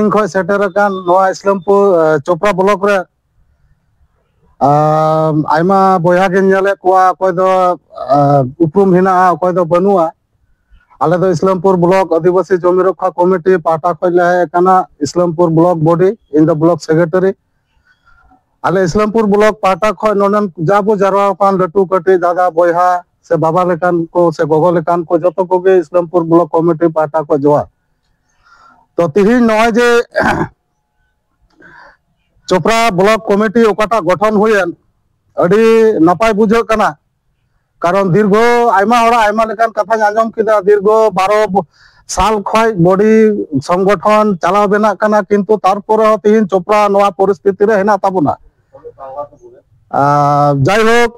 सागिन खय सेटर अकान नोआ इस्लामपुर चोपड़ा ब्लॉक रे आयमा बयहा के नेले कोआ अकय दो उपरुम हिना अकय दो बनुआ आले दो इस्लामपुर ब्लॉक आदिवासी जमी रक्षा कमिटी पाटा खय ले काना Islampur block body in the block secretary आले इस्लामपुर ब्लॉक पाटा खय ननन जाबो जारवा कान लटू कटी दादा बयहा से बाबा लेकान को से गोगो लेकान को जतो कोगे इस्लामपुर ब्लॉक कमिटी पाटा को जोआ तो तिहिन नय जे चोपड़ा ब्लॉक कमिटी ओकाटा गठन हुयन अडी नापाय बुझो कना कारण दीर्घ आयमा हरा आयमा लेकान कथा आंजम किदा दीर्घ 12 साल खय बॉडी संगठन चलाव बेना कना किंतु तारपरे तिहिन चोपड़ा नवा परिस्थिति रे हेना ताबुना যাই হোক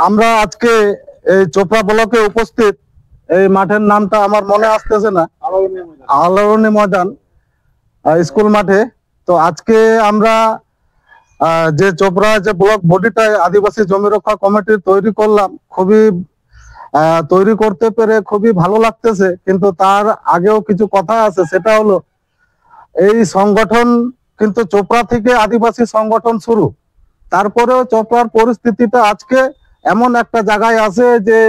আমরা আজকে এই চোপড়া ব্লকে উপস্থিত এই মাঠের নামটা আমার মনে আসতেছে না আলোরনী ময়দান স্কুল মাঠে তো আজকে আমরা যে চোপড়া যে ব্লক বডিটা আদিবাসী জমি রক্ষা কমিটি তৈরি করলাম খুবই তৈরি করতে পেরে খুবই ভালো লাগতেছে কিন্তু তার আগেও কিছু কথা আছে সেটা হলো এই সংগঠন কিন্তু চোপড়া থেকে আদিবাসী সংগঠন শুরু তারপরেও চোপড়ার পরিস্থিতিটা আজকে এমন একটা জায়গায় আছে যে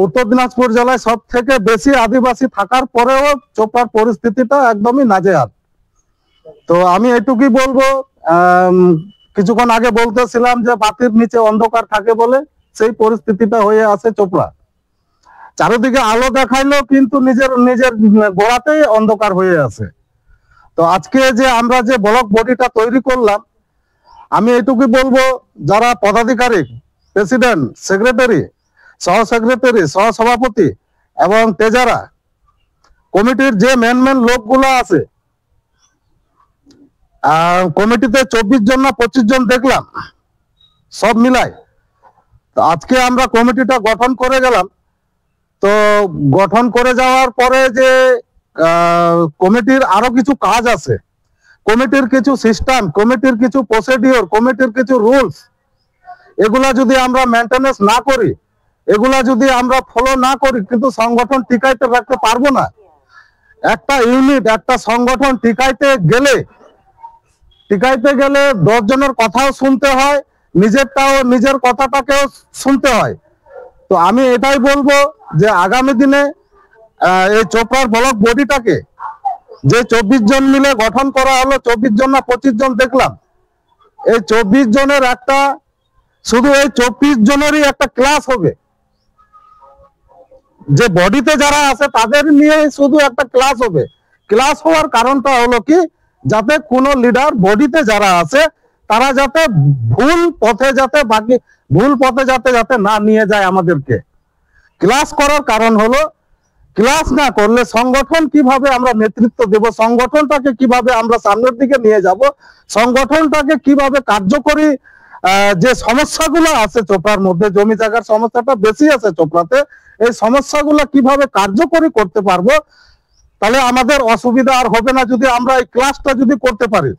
উত্তর দিনাজপুর জেলায় সব থেকে বেশি আদিবাসী থাকার পরেও চোপড়ার পরিস্থিতিটা একদমই নাজেহাল তো আমি এটুকুই বলবো কিছুক্ষণ আগে বলতেছিলাম যে বাতির নিচে অন্ধকার থাকে বলে সেই পরিস্থিতিটা হয়ে আছে চোপড়া চারিদিকে আলো দেখাইলো কিন্তু নিজের নিজের গোড়াতেই অন্ধকার হয়ে আছে তো আজকে যে আমরা যে ব্লক বডিটা তৈরি করলাম আমি এটুকুই বলবো যারা পদাধিকারী প্রেসিডেন্ট সেক্রেটারি সহ সেক্রেটারি সহ সভাপতি এবং তেজারা কমিটির যে মেন লোকগুলো আছে কমিটিতে 24 জন না 25 জন দেখলাম সব মিলাই তো আজকে আমরা কমিটিটা গঠন করে গেলাম তো গঠন করে যাওয়ার পরে যে কমিটির আরো কিছু কাজ আছে কমিটির কিছু সিস্টেম কমিটির কিছু প্রসিডিওর কমিটির কিছু রুলস এগুলা যদি আমরা মেইনটেনেন্স না করি এগুলা যদি আমরা ফলো না করি কিন্তু সংগঠন টিকাইতে রাখতে পারবো না একটা ইউনিট একটা সংগঠন টিকাইতে গেলে 10 জনের কথাও শুনতে হয় নিজের কথাটাকেও শুনতে হয় তো আমি এটাই বলবো যে আগামী দিনে এই চোপড়ার ব্লক বডিটাকে যে 24 জন মিলে গঠন করা হলো 24 জন না 25 জন দেখলাম এই 24 জনের একটা শুধু এই 24 জনেরই একটা ক্লাস হবে যে বডিতে যারা আছে তাদের নিয়ে শুধু একটা ক্লাস হবে ক্লাস হওয়ার কারণটা হলো কি যাতে কোনো লিডার বডিতে যারা আছে তারা যাতে ভুল পথে যাতে না নিয়ে যায় আমাদেরকে ক্লাস করার কারণ হলো ক্লাস না করলে সংগঠন কিভাবে আমরা নেতৃত্ব দেব সংগঠনটাকে কিভাবে আমরা সামনের দিকে নিয়ে যাব সংগঠনটাকে কিভাবে কার্যকরী যে সমস্যাগুলো আছে চোপড়ার মধ্যে জমি জায়গার সমস্যাটা বেশি আছে চোপড়াতে এই সমস্যাগুলো কিভাবে কার্যকরী করতে পারবো তাহলে আমাদের অসুবিধা আর হবে না যদি আমরা এই ক্লাসটা যদি করতে পারি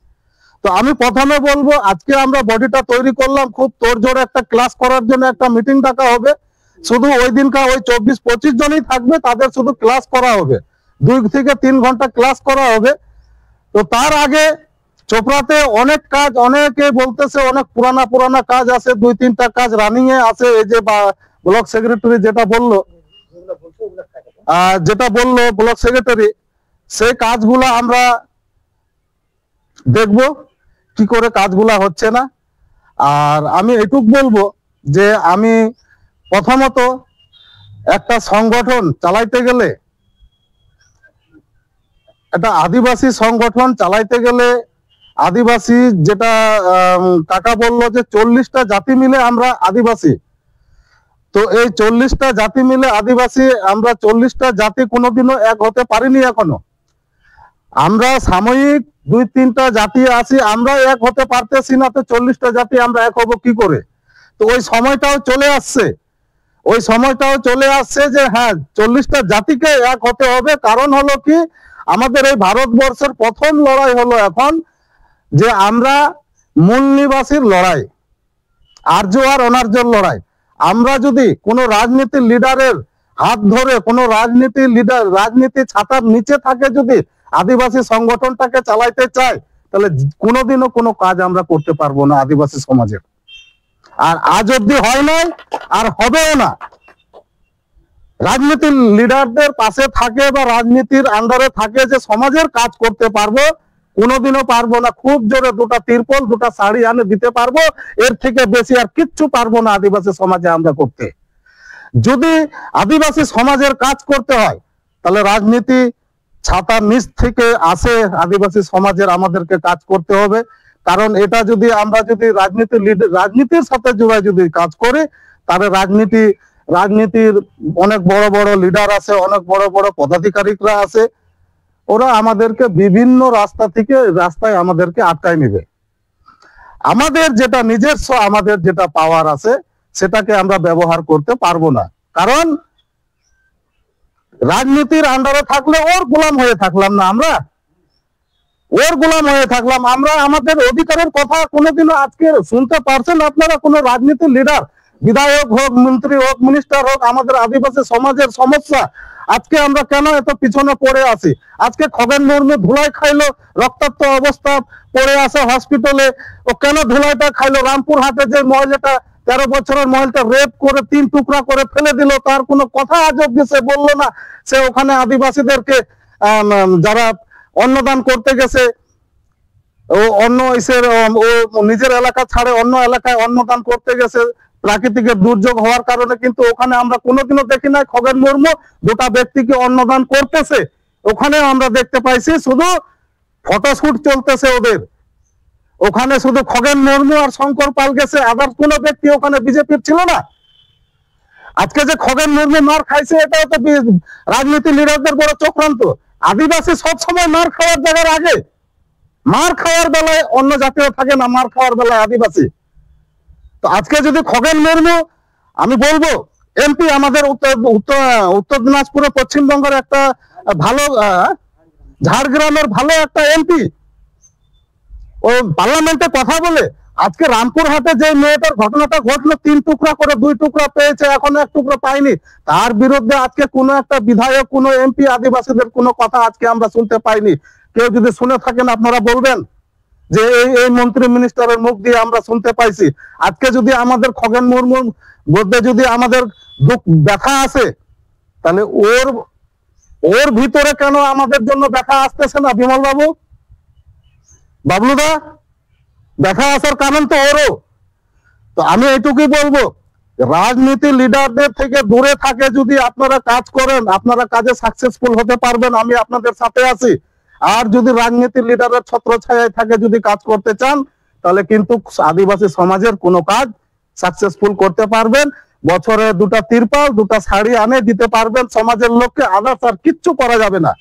তো আমি প্রথমে বলবো আজকে আমরা বডিটা তৈরি করলাম খুব তোড়জোড় একটা ক্লাস করার জন্য একটা মিটিং ডাকা হবে শুধু ওই দিনকার ওই 24-25 জনই থাকবে তাদের শুধু ক্লাস করা হবে 2 থেকে 3 ঘন্টা ক্লাস করা হবে তো তার আগে চোপড়াতে অনেক কাজ অনেকে বলতেছে অনেক পুরানা কাজ আছে 2-3টা কাজ রানিং এ আছে এই যে ব্লক সেক্রেটারি যেটা বললো ব্লক সেক্রেটারি সেই কাজগুলো আমরা দেখব কি করে কাজগুলো হচ্ছে না আর আমি এটুক বলবো যে আমি প্রথমত একটা সংগঠন চালাইতে গেলে একটা আদিবাসী সংগঠন চালাইতে গেলে আদিবাসী যেটা কাকা বললো যে 40টা জাতি মিলে আমরা আদিবাসী তো এই 40টা জাতি মিলে আদিবাসী আমরা 40টা জাতি কোনোদিনও এক হতে পারিনি এখনো আমরা সাময়িক 2-3টা জাতি আছি আমরা এক হতে পারতেছি না তো 40টা জাতি আমরা এক হব কি করে তো ওই সময়টাও চলে আসছে যে হ্যাঁ 40টা জাতিকে এক হতে হবে কারণ হলো কি আমাদের এই ভারতবর্ষের প্রথম লড়াই হলো এখন যে আমরা মূল নিবাসীর লড়াই আর্য আর অনার্যর লড়াই আমরা যদি কোনো রাজনীতির লিডারের হাত ধরে কোনো রাজনীতি ছাতার নিচে থাকে যদি আদিবাসী সংগঠনটাকে চালাইতে চাই, তাহলে কোনোদিনও কোনো কাজ আমরা করতে পারবো না আদিবাসী সমাজের। আর আজ অব্দি হয় নাই, আর হবেও না। রাজনীতির লিডারদের পাশে থাকে বা রাজনীতির আন্ডারে থাকে যে সমাজের কাজ করতে পারবো, কোনোদিনও পারবো না। খুব জোরে দুটা তিরপল, দুটা শাড়ি আনে দিতে পারবো, এর থেকে বেশি আর কিচ্ছু পারবো না আদিবাসী সমাজে আমরা করতে। যদি আদিবাসী সমাজের কাজ করতে হয়, তাহলে রাজনীতি ছাতার নিচ থেকে আসে আদিবাসী সমাজের আমাদেরকে কাজ করতে হবে। কারণ এটা যদি আমরা যদি রাজনীতির সাথে জুড়ে যদি কাজ করি, তাহলে রাজনীতির অনেক বড় বড় লিডার আছে, অনেক বড় বড় পদাধিকারীরা আছে, ওরা আমাদেরকে বিভিন্ন রাস্তায় আমাদেরকে আটকায় নেবে। আমাদের যেটা নিজস্ব, আমাদের যেটা পাওয়ার আছে, সেটাকে আমরা ব্যবহার করতে পারবো না। কারণ রাজনীতির আন্ডারে থাকলে ওর গোলাম হয়ে থাকলাম না আমরা, ওর গোলাম হয়ে থাকলাম আমরা। আমাদের অধিকারের কথা কোনোদিনও আজকে শুনতে পারছেন আপনারা? কোন রাজনীতির লিডার, বিধায়ক হোক, মন্ত্রী হোক, মিনিস্টার হোক, আমাদের আদিবাসী সমাজের সমস্যা আজকে আমরা কেন এত পিছনে পড়ে আছি? আজকে খগেন মুর্মু ধুলাই খাইলো, রক্তাক্ত অবস্থা পড়ে আছে হসপিটালে, ও কেন ধুলাইটা খাইলো? রামপুরহাটে যে মহিলাটা 13 বছরের মহিলাটা রেপ করে 3 টুকরা করে ফেলে দিল, তার কোনো কথা আজ অব্দি সে বললো না। সে ওখানে আদিবাসীদেরকে যারা অন্নদান করতে গেছে, ও অন্য ও নিজের এলাকা ছাড়ে অন্য এলাকায় অন্নদান করতে গেছে প্রাকৃতিক দুর্যোগ হওয়ার কারণে, কিন্তু ওখানে আমরা কোনোদিনও দেখি নাই খগেন মুর্মু দুটা ব্যক্তিকে অন্নদান করতেছে। ওখানে আমরা দেখতে পাইছি শুধু ফটোশুট চলতেছে ওদের। ওখানে শুধু খগেন মুর্মু আর শঙ্কর পাল গেছে, আবার কোন ব্যক্তি ওখানে বিজেপির ছিল না। আজকে যে খগেন মুর্মু মার খাইছে, এটাও তো রাজনীতি লিডারদের বড় চক্রান্ত। আদিবাসী সবসময় মার খাওয়ার জায়গার আগে, মার খাওয়ার বেলায় অন্য জাতীয় থাকে না, মার খাওয়ার বেলায় আদিবাসী। তো আজকে যদি খগেন মুর্মু, আমি বলবো এমপি আমাদের উত্তর দিনাজপুরে পশ্চিমবঙ্গের একটা ভালো, ঝাড়গ্রামের ভালো একটা এমপি, ও পার্লামেন্টে কথা বলে আজকে রামপুরহাটে যে মেয়েটার ঘটনাটা ঘটলো, 3 টুকরা করে 2 টুকরা পেয়েছে, এখনো 1 টুকরা পাইনি, তার বিরুদ্ধে আজকে কোনো একটা বিধায়ক, কোনো এমপি আদিবাসীদের কোনো কথা আজকে আমরা শুনতে পাইনি। কেউ যদি শুনে থাকেন আপনারা বলবেন যে এই মন্ত্রী মিনিস্টারের মুখ দিয়ে আমরা শুনতে পাইছি। আজকে যদি আমাদের খগেন মুর্মুর মধ্যে যদি আমাদের দুঃখ ব্যথা আছে, তাহলে ওর ভিতরে কেন আমাদের জন্য ব্যথা আসতেছে না? বিমল বাবু, বাবলুদা, ব্যথা আসার কারণ তো ওরও। তো আমি এইটুকুই বলবো, রাজনীতি লিডারদের থেকে দূরে থাকে যদি আপনারা কাজ করেন, আপনারা কাজে সাকসেসফুল হতে পারবেন, আমি আপনাদের সাথে আছি। আর যদি রাজনীতির লিডারের ছত্রছায়ায় থাকে যদি কাজ করতে চান, তাহলে কিন্তু আদিবাসী সমাজের কোনো কাজ সাকসেসফুল করতে পারবেন। বছরে 2টা তিরপাল, 2টা শাড়ি আনে দিতে পারবেন সমাজের লোককে, আদার্স আর কিচ্ছু করা যাবে না।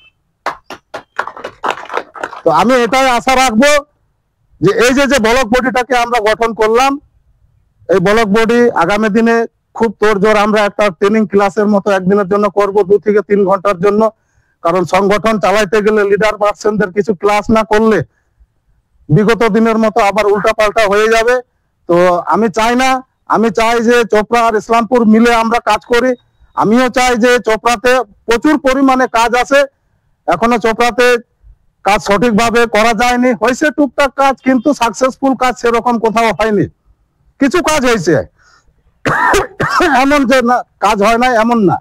তো আমি এটাই আশা রাখবো যে এই যে ব্লক বডিটাকে আমরা গঠন করলাম, এই ব্লক বডি আগামী দিনে খুব তোড়জোড় আমরা একটা ট্রেনিং ক্লাসের মতো একদিনের জন্য করব, 2 থেকে 3 ঘন্টার জন্য। কারণ সংগঠন চালাইতে গেলে লিডার পার্সনদের কিছু ক্লাস না করলে বিগত দিনের মতো আবার উল্টাপাল্টা হয়ে যাবে। তো আমি চাই না, আমি চাই যে চোপড়া আর ইসলামপুর মিলে আমরা কাজ করি। আমিও চাই যে চোপড়াতে প্রচুর পরিমাণে কাজ আছে, এখনো চোপড়াতে কাজ সঠিকভাবে করা যায়নি, হয়েছে টুকটাক কাজ, কিন্তু সাকসেসফুল কাজ সেরকম কোথাও হয়নি। কিছু কাজ হয়েছে, এমন যে না কাজ হয় না এমন না।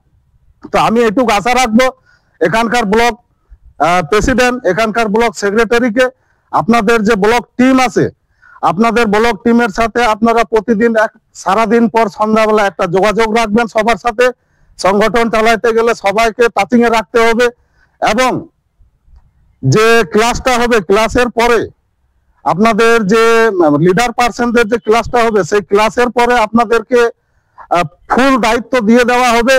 তো আমি এটুকু আশা রাখবো এখানকার ব্লক প্রেসিডেন্ট, এখানকার ব্লক সেক্রেটারিকে, আপনাদের যে ব্লক টিম আছে, আপনাদের ব্লক টিমের সাথে আপনারা প্রতিদিন সারাদিন পর সন্ধ্যাবেলা একটা যোগাযোগ রাখবেন সবার সাথে। সংগঠন চালাইতে গেলে সবাইকে টাচিং এ রাখতে হবে, এবং যে ক্লাসটা হবে ক্লাসের পরে আপনাদের যে লিডার পার্সনদের যে ক্লাসটা হবে, সেই ক্লাসের পরে আপনাদেরকে ফুল দায়িত্ব দিয়ে দেওয়া হবে,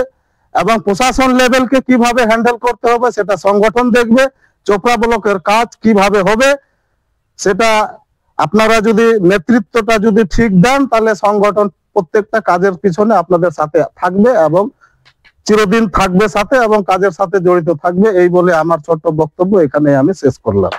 এবং প্রশাসন লেভেলকে কিভাবে হ্যান্ডেল করতে হবে সেটা সংগঠন দেখবে। চোপড়া ব্লকের কাজ কিভাবে হবে সেটা আপনারা যদি নেতৃত্বটা যদি ঠিক দেন, তাহলে সংগঠন প্রত্যেকটা কাজের পিছনে আপনাদের সাথে থাকবে এবং চিরদিন থাকবে সাথে, এবং কাজের সাথে জড়িত থাকবে। এই বলে আমার ছোট্ট বক্তব্য এখানে আমি শেষ করলাম।